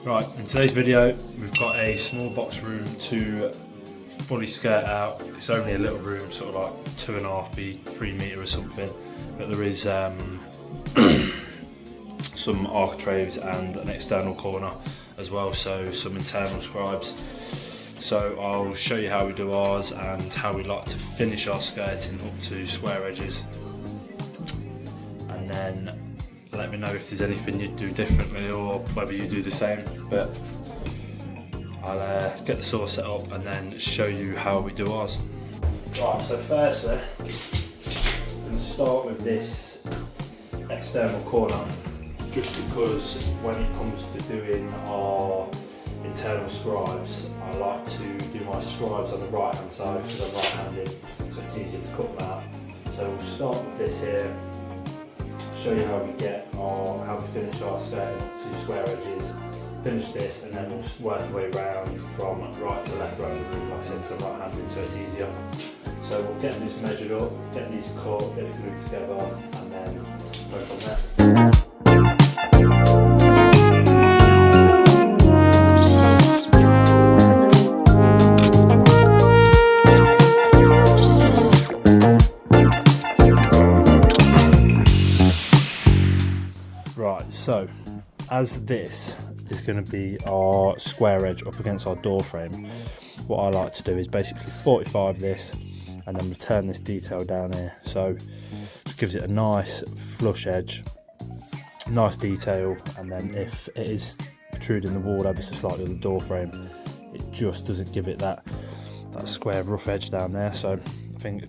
Right, in today's video we've got a small box room to fully skirt out. It's only a little room, sort of like 2.5 by 3 metre or something, but there is some architraves and an external corner as well, so some internal scribes. So I'll show you how we do ours and how we like to finish our skirting up to square edges, and then let me know if there's anything you'd do differently or whether you do the same. But I'll get the saw set up and then show you how we do ours. Right, so firstly I'm going to start with this external corner, just because when it comes to doing our internal scribes, I like to do my scribes on the right hand side because I'm right handed, so it's easier to cut them out. So we'll start with this here, show you how we finish our skirting up to square edges, finish this, and then we'll just work our way round from right to left around the room, like I said, because I'm right handed, so it's easier. So we'll get this measured up, get these cut, get it glued together, and then go from there. Right, so as this is going to be our square edge up against our door frame, what I like to do is basically 45 this and then return this detail down here, so it gives it a nice flush edge, nice detail, and then if it is protruding the wall ever so slightly on the door frame, it just doesn't give it that square rough edge down there. So I think,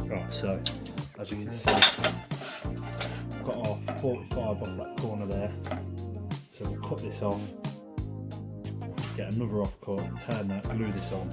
right, so as you can see, got our 45 off that corner there, so we'll cut this off, get another off cut, turn that, glue this on.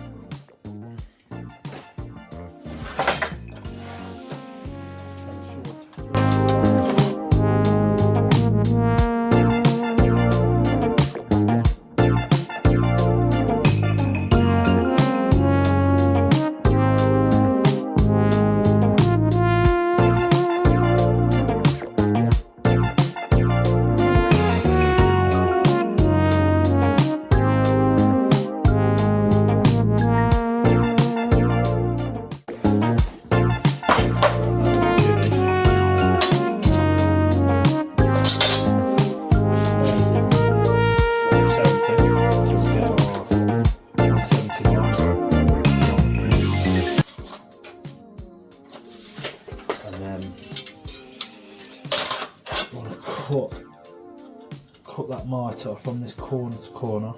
Cut that mitre from this corner to corner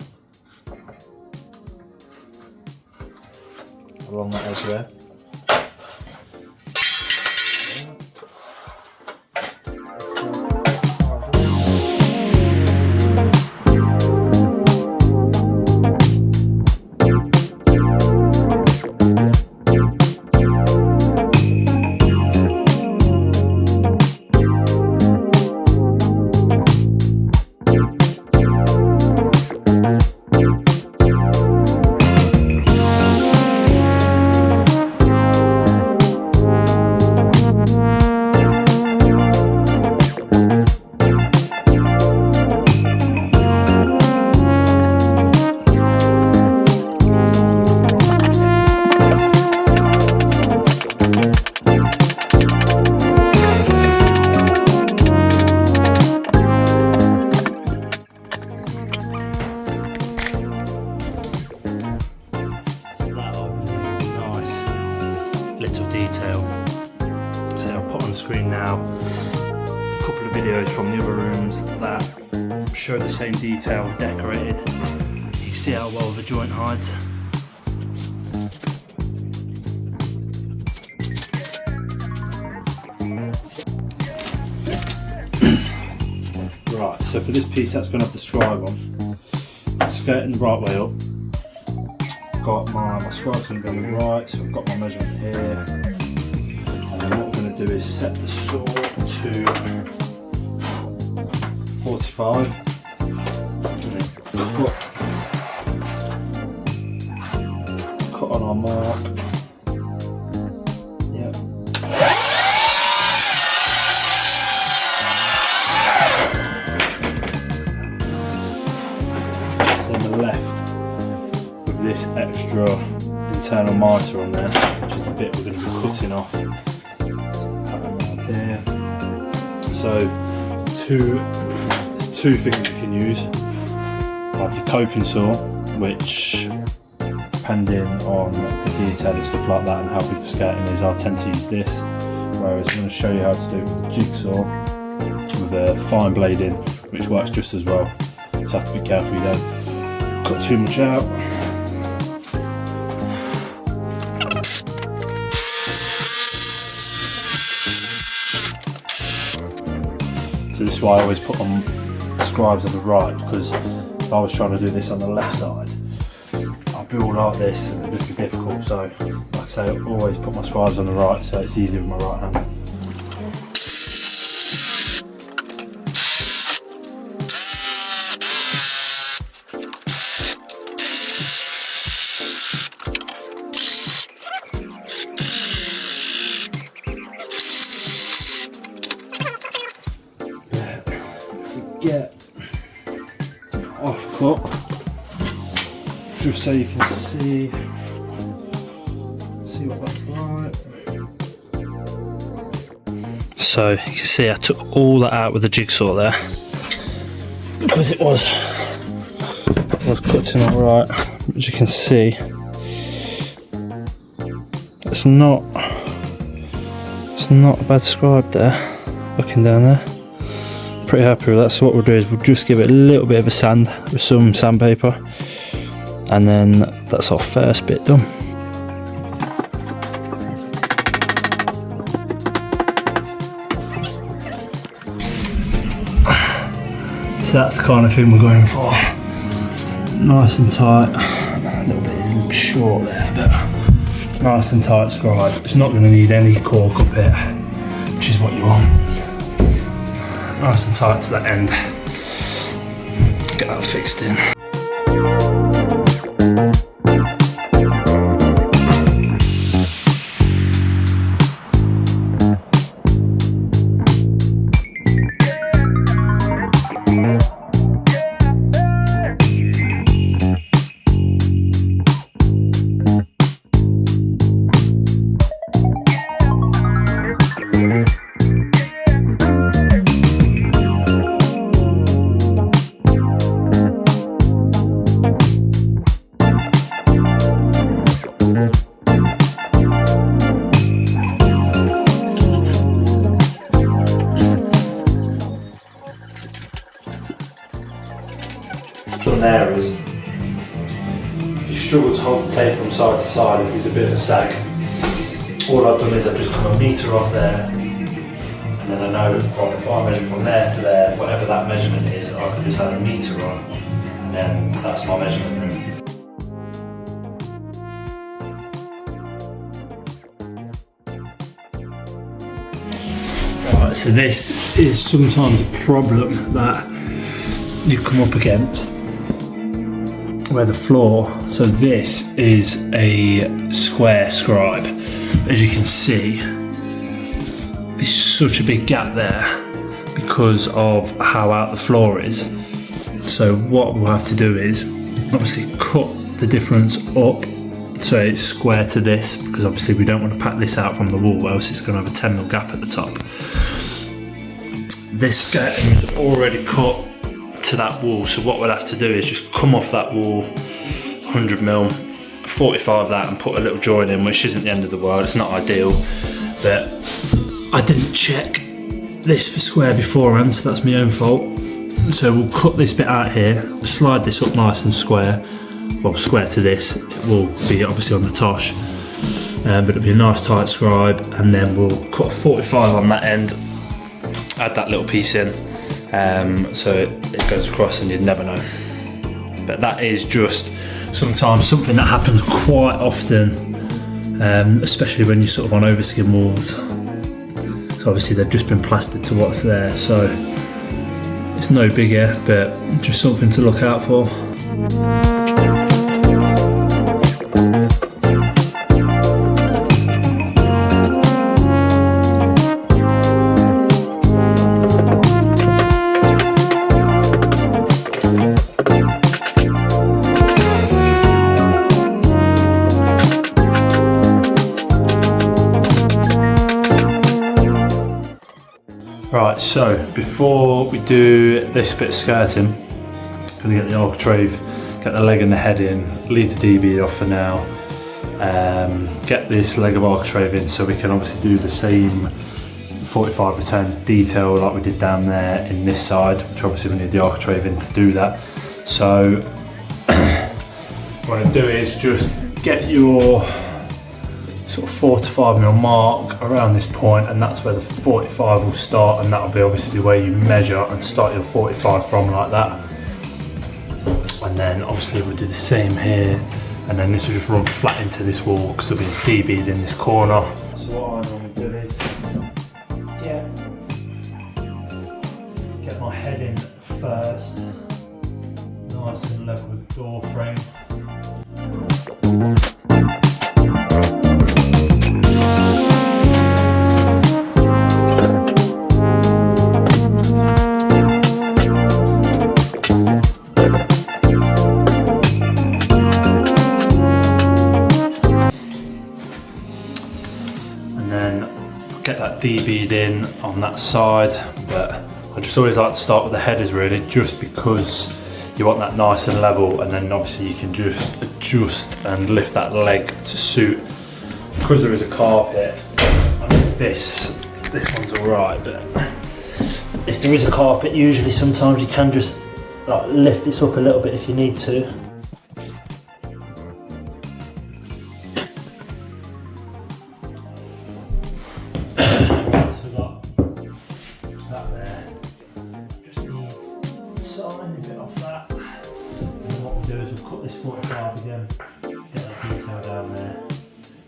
along that edge there. Little detail. So I'll put on screen now a couple of videos from the other rooms that show the same detail decorated. You see how well the joint hides. Right, so for this piece that's going to have the scribe on. I'm skirting the right way up. Got my scribe's going to go on the right, so I've got my measurement here, and then what we're going to do is set the saw to 45 and then cut on our mark. Yep. left with this extra internal mitre on there, which is the bit we're going to be cutting off. Here. So there's two things you can use. I have the coping saw, which depending on the detail and stuff like that and how big the skirting is, I tend to use this. Whereas I'm going to show you how to do it with a jigsaw with a fine blade in, which works just as well. So have to be careful you don't cut too much out. So this is why I always put on scribes on the right, because if I was trying to do this on the left side, I'd be all like this and it'd just be difficult. So like I say, I always put my scribes on the right so it's easier with my right hand. Get off cut just so you can see what that's like. So you can see I took all that out with the jigsaw there because it was cutting it right. As you can see, it's not a bad scribe there, looking down there. Pretty happy with that. So what we'll do is we'll just give it a little bit of a sand with some sandpaper, and then that's our first bit done. So that's the kind of thing we're going for. Nice and tight, a little bit short there, but nice and tight scribe. It's not going to need any cork up here, which is what you want. Nice and tight to that end. Get that fixed in. There is, if you struggle to hold the tape from side to side, if there's a bit of a sag, all I've done is I've just come a metre off there, and then I know if I measure from there to there, whatever that measurement is, I can just add a metre on, and then that's my measurement room. Right, so this is sometimes a problem that you come up against, where the floor, so this is a square scribe. As you can see, there's such a big gap there because of how out the floor is. So what we'll have to do is obviously cut the difference up so it's square to this, because obviously we don't want to pack this out from the wall, else it's going to have a 10mm gap at the top. This skirting is already cut to that wall, so what we'll have to do is just come off that wall 100mm, 45 that, and put a little join in, which isn't the end of the world. It's not ideal, but I didn't check this for square beforehand, so that's my own fault. So we'll cut this bit out here, slide this up nice and square, well, square to this. It will be obviously on the tosh, but it'll be a nice tight scribe, and then we'll cut a 45 on that end, add that little piece in, so it goes across and you'd never know. But that is just sometimes something that happens quite often, especially when you're sort of on overskin walls. So obviously they've just been plastered to what's there, so it's no bigger, but just something to look out for. Right, so before we do this bit of skirting, I'm going to get the architrave, get the leg and the head in, leave the DB off for now, get this leg of architrave in so we can obviously do the same 45 return detail like we did down there in this side, which obviously we need the architrave in to do that. So what I do is just get your sort of 4 to 5 mil mark around this point, and that's where the 45 will start, and that'll be obviously where you measure and start your 45 from, like that. And then obviously we'll do the same here, and then this will just run flat into this wall because there'll be a DB in this corner. So what I normally do is get my head in first, nice and level with the door frame. Get that DB'd in on that side, but I just always like to start with the headers really, just because you want that nice and level, and then obviously you can just adjust and lift that leg to suit. Because there is a carpet, I mean this one's alright, but if there is a carpet, usually sometimes you can just like lift this up a little bit if you need to. Cut this 45 again, get that detail down there,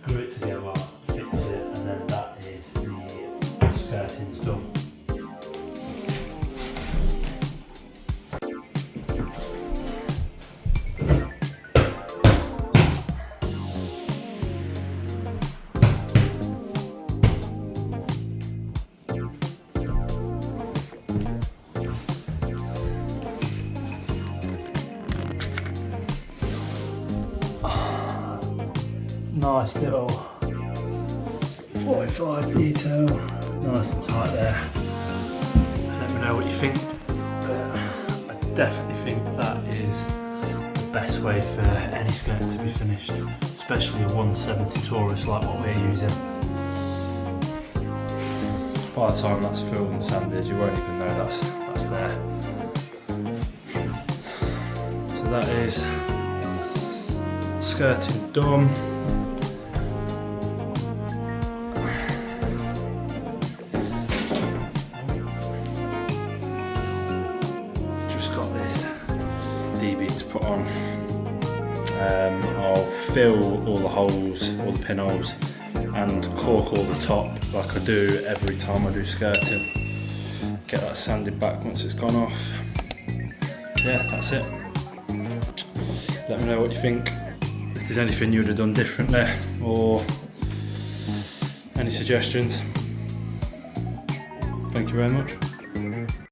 glue it together, fix it, and then that is the skirting's done. Nice little 45 detail, nice and tight there. Let me know what you think. I definitely think that is the best way for any skirt to be finished, especially a 170 Taurus like what we're using. By the time that's filled and sanded, you won't even know that's there. So that is skirting done. DB to put on. I'll fill all the holes, all the pinholes, and cork all the top like I do every time I do skirting. Get that sanded back once it's gone off. Yeah, that's it. Let me know what you think. If there's anything you would have done differently or any suggestions. Thank you very much.